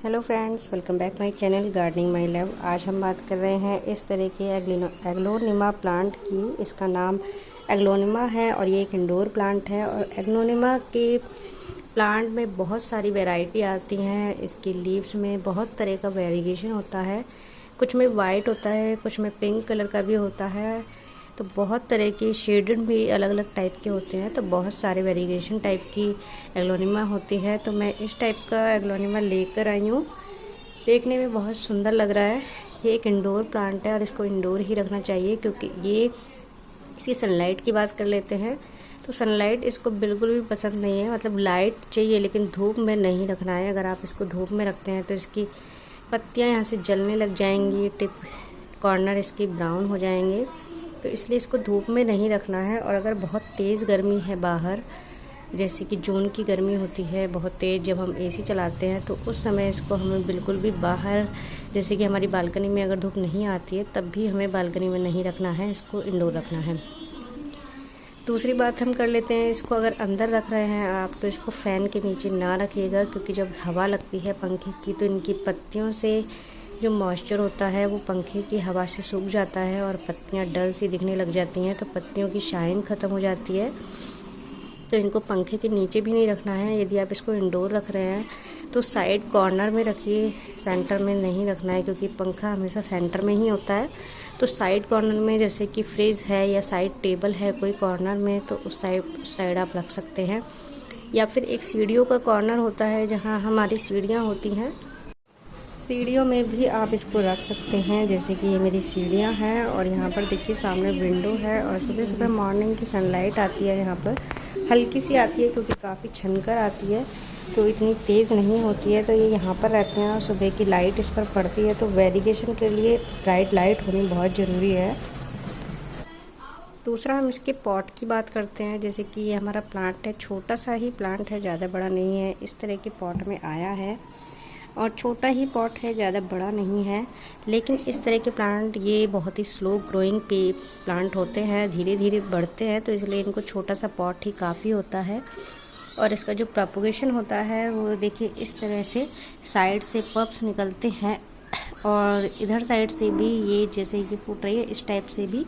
Hello friends, welcome back my channel gardening my love. आज हम बात कर रहे हैं इस तरह के एग्लोनिमा प्लांट की। इसका नाम एग्लोनिमा है और ये एक इंडोर प्लांट है। और एग्लोनिमा के प्लांट में बहुत सारी वैरायटी आती हैं। इसकी लीव्स में बहुत तरह का वेरिएशन होता है, कुछ में वाइट होता है, कुछ में पिंक कलर का भी होता है। तो बहुत तरह की शेडेड भी अलग अलग टाइप के होते हैं। तो बहुत सारे वेरिएशन टाइप की एग्लोनिमा होती है। तो मैं इस टाइप का एग्लोनिमा लेकर आई हूँ। देखने में बहुत सुंदर लग रहा है। ये एक इंडोर प्लांट है और इसको इंडोर ही रखना चाहिए, क्योंकि ये इसकी सनलाइट की बात कर लेते हैं तो सनलाइट इसको बिल्कुल भी पसंद नहीं है। मतलब लाइट चाहिए लेकिन धूप में नहीं रखना है। अगर आप इसको धूप में रखते हैं तो इसकी पत्तियाँ यहाँ से जलने लग जाएंगी, टिप कॉर्नर इसकी ब्राउन हो जाएंगे। तो इसलिए इसको धूप में नहीं रखना है। और अगर बहुत तेज़ गर्मी है बाहर, जैसे कि जून की गर्मी होती है बहुत तेज़, जब हम एसी चलाते हैं तो उस समय इसको हमें बिल्कुल भी बाहर, जैसे कि हमारी बालकनी में अगर धूप नहीं आती है तब भी हमें बालकनी में नहीं रखना है, इसको इंडोर रखना है। दूसरी बात हम कर लेते हैं, इसको अगर अंदर रख रहे हैं आप तो इसको फ़ैन के नीचे ना रखिएगा, क्योंकि जब हवा लगती है पंखे की तो इनकी पत्तियों से जो मॉइस्चर होता है वो पंखे की हवा से सूख जाता है और पत्तियां डल सी दिखने लग जाती हैं। तो पत्तियों की शाइन ख़त्म हो जाती है। तो इनको पंखे के नीचे भी नहीं रखना है। यदि आप इसको इंडोर रख रहे हैं तो साइड कॉर्नर में रखिए, सेंटर में नहीं रखना है, क्योंकि पंखा हमेशा सेंटर में ही होता है। तो साइड कॉर्नर में, जैसे कि फ्रिज है या साइड टेबल है कोई कॉर्नर में, तो उस साइड आप रख सकते हैं। या फिर एक सीढ़ियों का कॉर्नर होता है जहाँ हमारी सीढ़ियाँ होती हैं, सीढ़ियों में भी आप इसको रख सकते हैं। जैसे कि ये मेरी सीढ़ियाँ हैं और यहाँ पर देखिए सामने विंडो है और सुबह सुबह मॉर्निंग की सनलाइट आती है। यहाँ पर हल्की सी आती है क्योंकि काफ़ी छनकर आती है, तो इतनी तेज़ नहीं होती है। तो ये यहाँ पर रहते हैं और सुबह की लाइट इस पर पड़ती है। तो वेरिएशन के लिए ब्राइट लाइट होनी बहुत ज़रूरी है। दूसरा हम इसके पॉट की बात करते हैं। जैसे कि ये हमारा प्लांट है, छोटा सा ही प्लांट है, ज़्यादा बड़ा नहीं है। इस तरह के पॉट में आया है और छोटा ही पॉट है, ज़्यादा बड़ा नहीं है। लेकिन इस तरह के प्लांट ये बहुत ही स्लो ग्रोइंग प्लांट होते हैं, धीरे धीरे बढ़ते हैं, तो इसलिए इनको छोटा सा पॉट ही काफ़ी होता है। और इसका जो प्रोपगेशन होता है वो देखिए इस तरह से साइड से पप्स निकलते हैं और इधर साइड से भी ये, जैसे ये फूट रही है इस टाइप से भी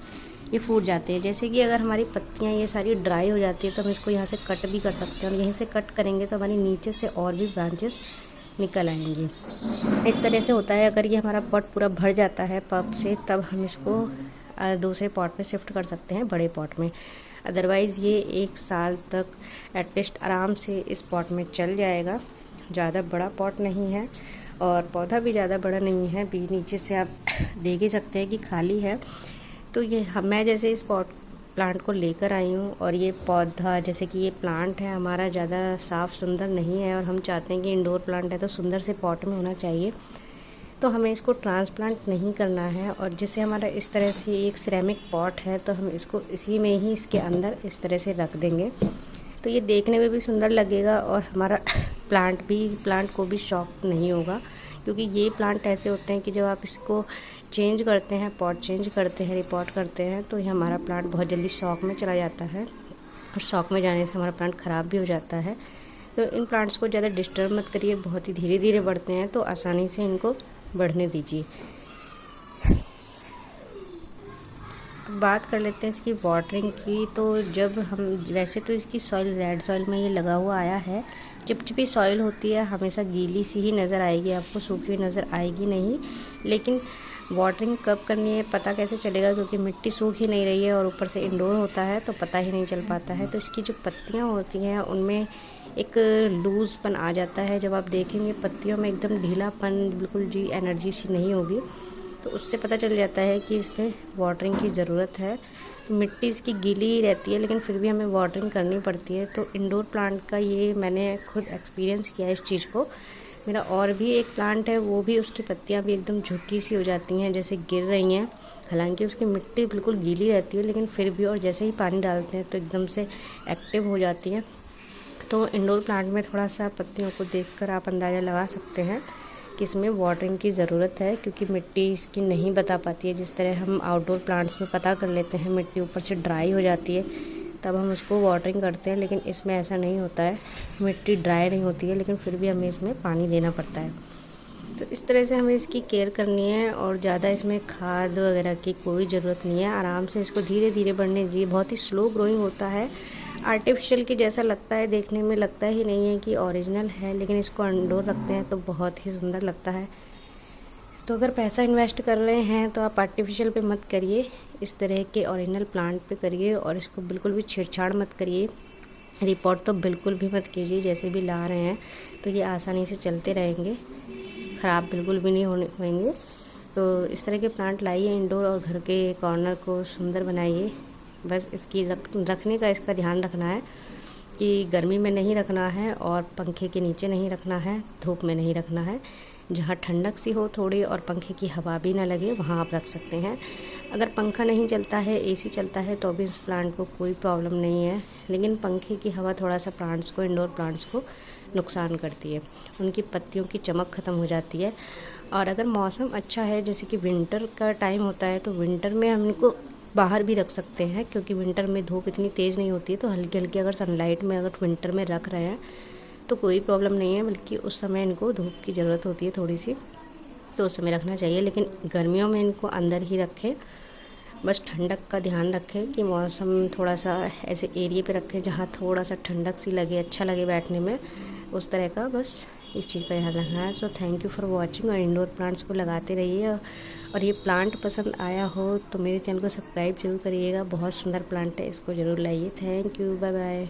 ये फूट जाते हैं। जैसे कि अगर हमारी पत्तियां ये सारी ड्राई हो जाती है तो हम इसको यहाँ से कट भी कर सकते हैं, और यहीं से कट करेंगे तो हमारी नीचे से और भी ब्रांचेस निकल आएंगी। इस तरह से होता है। अगर ये हमारा पॉट पूरा भर जाता है पप से, तब हम इसको दूसरे पॉट में शिफ्ट कर सकते हैं, बड़े पॉट में। अदरवाइज़ ये 1 साल तक एटलीस्ट आराम से इस पॉट में चल जाएगा। ज़्यादा बड़ा पॉट नहीं है और पौधा भी ज़्यादा बड़ा नहीं है, भी नीचे से आप देख ही सकते हैं कि खाली है। तो ये मैं जैसे इस प्लांट को लेकर आई हूँ, और ये पौधा, जैसे कि ये प्लांट है हमारा, ज़्यादा साफ़ सुंदर नहीं है और हम चाहते हैं कि इंडोर प्लांट है तो सुंदर से पॉट में होना चाहिए। तो हमें इसको ट्रांसप्लांट नहीं करना है। और जैसे हमारा इस तरह से एक सिरेमिक पॉट है तो हम इसको इसी में ही, इसके अंदर इस तरह से रख देंगे। तो ये देखने में भी सुंदर लगेगा और हमारा प्लांट को भी शॉक नहीं होगा, क्योंकि ये प्लांट ऐसे होते हैं कि जब आप इसको चेंज करते हैं, पॉट चेंज करते हैं, रिपॉट करते हैं, तो ये हमारा प्लांट बहुत जल्दी शॉक में चला जाता है और शॉक में जाने से हमारा प्लांट ख़राब भी हो जाता है। तो इन प्लांट्स को ज़्यादा डिस्टर्ब मत करिए, बहुत ही धीरे धीरे बढ़ते हैं, तो आसानी से इनको बढ़ने दीजिए। बात कर लेते हैं इसकी वाटरिंग की। तो जब हम, वैसे तो इसकी सॉइल रेड सॉइल में ये लगा हुआ आया है। चिपचिपी सॉइल होती है, हमेशा गीली सी ही नज़र आएगी आपको, सूखी हुई नज़र आएगी नहीं। लेकिन वाटरिंग कब करनी है पता कैसे चलेगा, क्योंकि मिट्टी सूख ही नहीं रही है और ऊपर से इंडोर होता है तो पता ही नहीं चल पाता है। तो इसकी जो पत्तियाँ होती हैं उनमें एक लूज़पन आ जाता है। जब आप देखेंगे पत्तियों में एकदम ढीलापन, बिल्कुल जी एनर्जी सी नहीं होगी, तो उससे पता चल जाता है कि इसमें वाटरिंग की ज़रूरत है। तो मिट्टी इसकी गीली ही रहती है लेकिन फिर भी हमें वाटरिंग करनी पड़ती है। तो इंडोर प्लांट का ये मैंने खुद एक्सपीरियंस किया है इस चीज़ को। मेरा और भी एक प्लांट है, वो भी उसकी पत्तियां भी एकदम झुकी सी हो जाती हैं, जैसे गिर रही हैं। हालांकि उसकी मिट्टी बिल्कुल गीली रहती है लेकिन फिर भी, और जैसे ही पानी डालते हैं तो एकदम से एक्टिव हो जाती हैं। तो इंडोर प्लांट में थोड़ा सा पत्तियों को देखकर आप अंदाज़ा लगा सकते हैं कि इसमें वाटरिंग की ज़रूरत है, क्योंकि मिट्टी इसकी नहीं बता पाती है। जिस तरह हम आउटडोर प्लांट्स में पता कर लेते हैं मिट्टी ऊपर से ड्राई हो जाती है तब हम उसको वाटरिंग करते हैं, लेकिन इसमें ऐसा नहीं होता है। मिट्टी ड्राई नहीं होती है लेकिन फिर भी हमें इसमें पानी देना पड़ता है। तो इस तरह से हमें इसकी केयर करनी है और ज़्यादा इसमें खाद वगैरह की कोई ज़रूरत नहीं है। आराम से इसको धीरे धीरे बढ़ने दीजिए। बहुत ही स्लो ग्रोइंग होता है, आर्टिफिशियल के जैसा लगता है, देखने में लगता ही नहीं है कि ओरिजिनल है, लेकिन इसको इंडोर रखते हैं तो बहुत ही सुंदर लगता है। तो अगर पैसा इन्वेस्ट कर रहे हैं तो आप आर्टिफिशियल पे मत करिए, इस तरह के ओरिजिनल प्लांट पे करिए और इसको बिल्कुल भी छेड़छाड़ मत करिए। रिपोर्ट तो बिल्कुल भी मत कीजिए। जैसे भी ला रहे हैं तो ये आसानी से चलते रहेंगे, ख़राब बिल्कुल भी नहीं होंगे। तो इस तरह के प्लांट लाइए इंडोर और घर के कॉर्नर को सुंदर बनाइए। बस इसकी रखने का इसका ध्यान रखना है कि गर्मी में नहीं रखना है और पंखे के नीचे नहीं रखना है, धूप में नहीं रखना है। जहाँ ठंडक सी हो थोड़ी और पंखे की हवा भी ना लगे वहाँ आप रख सकते हैं। अगर पंखा नहीं चलता है, एसी चलता है तो भी इस प्लांट को कोई प्रॉब्लम नहीं है, लेकिन पंखे की हवा थोड़ा सा प्लांट्स को, इंडोर प्लांट्स को नुकसान करती है। उनकी पत्तियों की चमक ख़त्म हो जाती है। और अगर मौसम अच्छा है, जैसे कि विंटर का टाइम होता है, तो विंटर में हम इनको बाहर भी रख सकते हैं, क्योंकि विंटर में धूप इतनी तेज़ नहीं होती है। तो हल्की हल्की अगर सनलाइट में अगर विंटर में रख रहे हैं तो कोई प्रॉब्लम नहीं है, बल्कि उस समय इनको धूप की ज़रूरत होती है थोड़ी सी, तो उस समय रखना चाहिए। लेकिन गर्मियों में इनको अंदर ही रखें। बस ठंडक का ध्यान रखें कि मौसम थोड़ा सा ऐसे एरिया पे रखें जहाँ थोड़ा सा ठंडक सी लगे, अच्छा लगे बैठने में, उस तरह का बस इस चीज़ का ध्यान रखना है। So thank you for watching. और इंडोर प्लांट्स को लगाते रहिए। और ये प्लांट पसंद आया हो तो मेरे चैनल को सब्सक्राइब जरूर करिएगा। बहुत सुंदर प्लांट है, इसको ज़रूर लाइए। Thank you, bye bye.